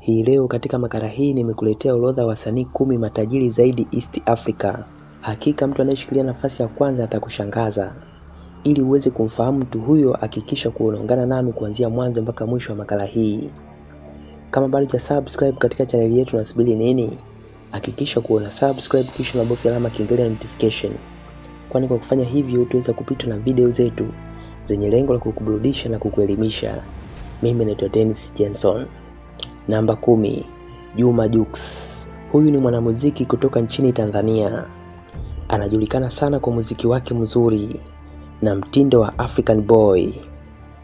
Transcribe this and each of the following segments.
Hii leo katika makala hii nimekuletea orodha wasanii 10 matajiri zaidi East Africa. Hakika mtu anayeshikilia nafasi ya kwanza atakushangaza. Ili uweze kumfahamu mtu huyo, hakikisha kuungana nami kuanzia mwanzo mpaka mwisho wa makala hii. Kama bado hujasubscribe katika channel yetu, unasubiri nini? Hakikisha kuona subscribe kisha unabofya alama kengele ya notification. Kwani kwa kufanya hivyo utaweza kupitwa na video zetu zenye lengo la kukuburudisha na kukuelimisha. Mimi naitwa Dennis Jenson. Namba 10, Juma Jux. Huyu ni mwanamuziki kutoka nchini Tanzania. Anajulikana sana kwa muziki wake mzuri na mtindo wa African Boy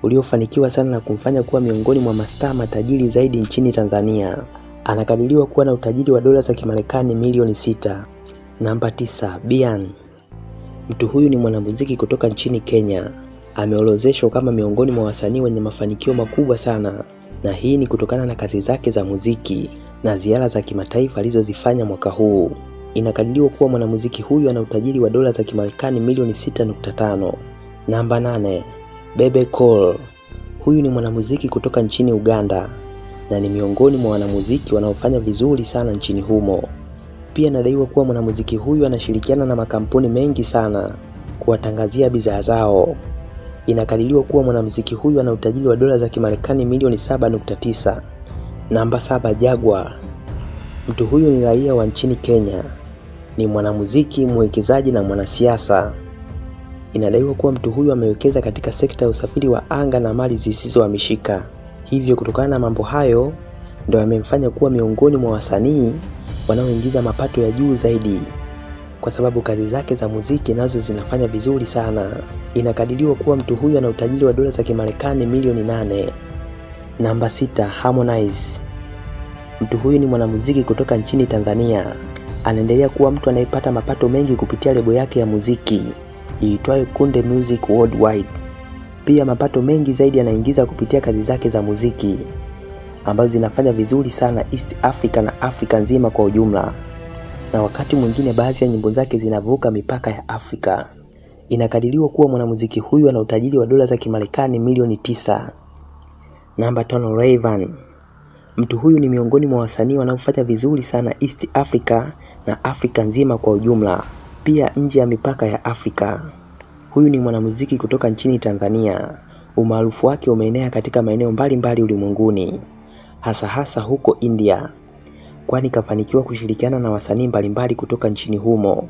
uliofanikiwa sana na kumfanya kuwa miongoni mwa mastaa matajiri zaidi nchini Tanzania. Anakadiriwa kuwa na utajiri wa dola za Kimarekani milioni 6. Namba 9, Bien. Mtu huyu ni mwanamuziki kutoka nchini Kenya. Ameorodheshwa kama miongoni mwa wasanii wenye mafanikio makubwa sana, na hii ni kutokana na kazi zake za muziki na ziara za kimataifa alizozifanya mwaka huu. Inakadiriwa kuwa mwanamuziki huyu ana utajiri wa dola za Kimarekani milioni 6.5. Namba 8, Bebe Cool. Huyu ni mwanamuziki kutoka nchini Uganda na ni miongoni mwa wanamuziki wanaofanya vizuri sana nchini humo. Pia inadaiwa kuwa mwanamuziki huyu anashirikiana na makampuni mengi sana kuwatangazia bidhaa zao. Inakadiriwa kuwa mwanamuziki huyu ana utajiri wa dola za Kimarekani milioni 7.9. Namba 7, Jaguar. Mtu huyu ni raia wa nchini Kenya. Ni mwanamuziki, mwekezaji na mwanasiasa. Inadaiwa kuwa mtu huyu amewekeza katika sekta ya usafiri wa anga na mali zisizohamishika. Hivyo kutokana na mambo hayo ndio yamemfanya kuwa miongoni mwa wasanii wanaoingiza mapato ya juu zaidi, kwa sababu kazi zake za muziki nazo zinafanya vizuri sana. Inakadiriwa kuwa mtu huyu ana utajiri wa dola za Kimarekani milioni 8. Namba 6, Harmonize. Mtu huyu ni mwanamuziki kutoka nchini Tanzania. Anaendelea kuwa mtu anayepata mapato mengi kupitia lebo yake ya muziki iitwayo Konde Music Worldwide. Pia mapato mengi zaidi anaingiza kupitia kazi zake za muziki ambazo zinafanya vizuri sana East Africa na Afrika nzima kwa ujumla, na wakati mwingine baadhi ya nyimbo zake zinavuka mipaka ya Afrika. Inakadiriwa kuwa mwanamuziki huyu ana utajiri wa dola za Kimarekani milioni 9. Namba 5, Rayvanny. Mtu huyu ni miongoni mwa wasanii wanaofanya vizuri sana East Africa na Afrika nzima kwa ujumla, pia nje ya mipaka ya Afrika. Huyu ni mwanamuziki kutoka nchini Tanzania. Umaarufu wake umeenea katika maeneo mbalimbali ulimwenguni, hasa huko India, kwani kafanikiwa kushirikiana na wasanii mbalimbali kutoka nchini humo.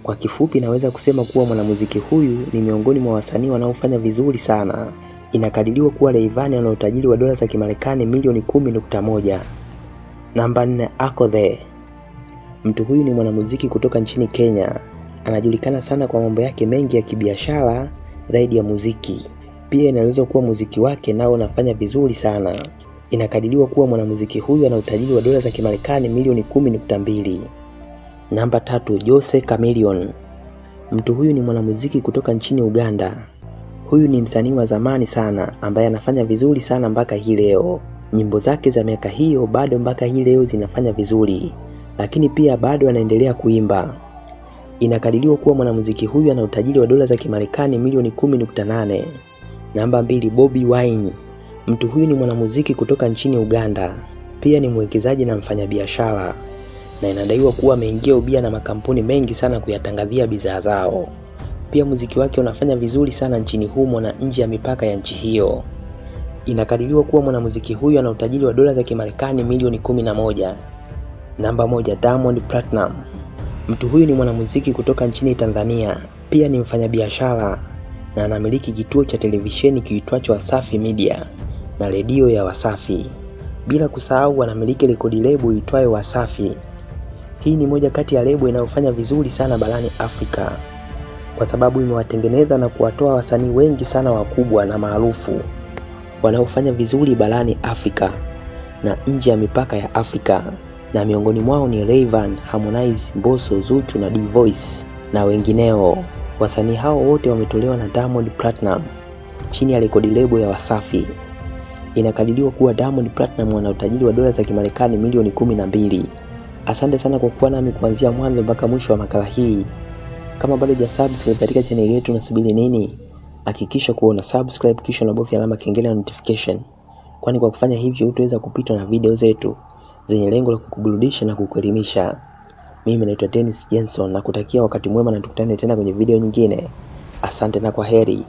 Kwa kifupi naweza kusema kuwa mwanamuziki huyu ni miongoni mwa wasanii wanaofanya vizuri sana. Inakadiriwa kuwa Rayvanny ana utajiri wa dola za Kimarekani milioni 10.1. Namba 4, Akothe. Mtu huyu ni mwanamuziki kutoka nchini Kenya. Anajulikana sana kwa mambo yake mengi ya kibiashara zaidi ya muziki. Pia inaelezwa kuwa muziki wake nao unafanya vizuri sana. Inakadiriwa kuwa mwanamuziki huyu ana utajiri wa dola za Kimarekani milioni 10.2. Namba 3, Jose Chameleone. Mtu huyu ni mwanamuziki kutoka nchini Uganda. Huyu ni msanii wa zamani sana ambaye anafanya vizuri sana mpaka hii leo. Nyimbo zake za miaka hiyo bado mpaka hii leo zinafanya vizuri, lakini pia bado anaendelea kuimba. Inakadiriwa kuwa mwanamuziki huyu ana utajiri wa dola za Kimarekani milioni 10.8. Namba 2, Bobi Wine. Mtu huyu ni mwanamuziki kutoka nchini Uganda. Pia ni mwekezaji na mfanyabiashara, na inadaiwa kuwa ameingia ubia na makampuni mengi sana kuyatangazia bidhaa zao. Pia muziki wake unafanya vizuri sana nchini humo na nje ya mipaka ya nchi hiyo. Inakadiriwa kuwa mwanamuziki huyu ana utajiri wa dola za Kimarekani milioni 11. Namba 1, Diamond Platinum. Mtu huyu ni mwanamuziki kutoka nchini Tanzania. Pia ni mfanyabiashara na anamiliki kituo cha televisheni kiitwacho Wasafi Media na redio ya Wasafi. Bila kusahau anamiliki rekodi lebo iitwayo Wasafi. Hii ni moja kati ya lebo inayofanya vizuri sana barani Afrika, kwa sababu imewatengeneza na kuwatoa wasanii wengi sana wakubwa na maarufu wanaofanya vizuri barani Afrika na nje ya mipaka ya Afrika, na miongoni mwao ni Rayvanny, Harmonize, Mbosso, Zuchu na D-Voice na wengineo. Wasanii hao wote wametolewa na Diamond Platinum chini ya rekodi lebo ya Wasafi. Inakadiriwa kuwa Diamond Platinum ana utajiri wa dola za Kimarekani milioni 12. Asante sana kwa kuwa nami kuanzia mwanzo mpaka mwisho wa makala hii. Kama bado hujasubscribe katika channel yetu, unasubiri nini? Hakikisha kuona subscribe kisha unabofya alama kengele ya notification kwani kwa kufanya hivyo utaweza kupitwa na video zetu zenye lengo la kukuburudisha na kukuelimisha. Mimi naitwa Dennis Jenson na kutakia wakati mwema, na tukutane tena kwenye video nyingine. Asante na kwaheri.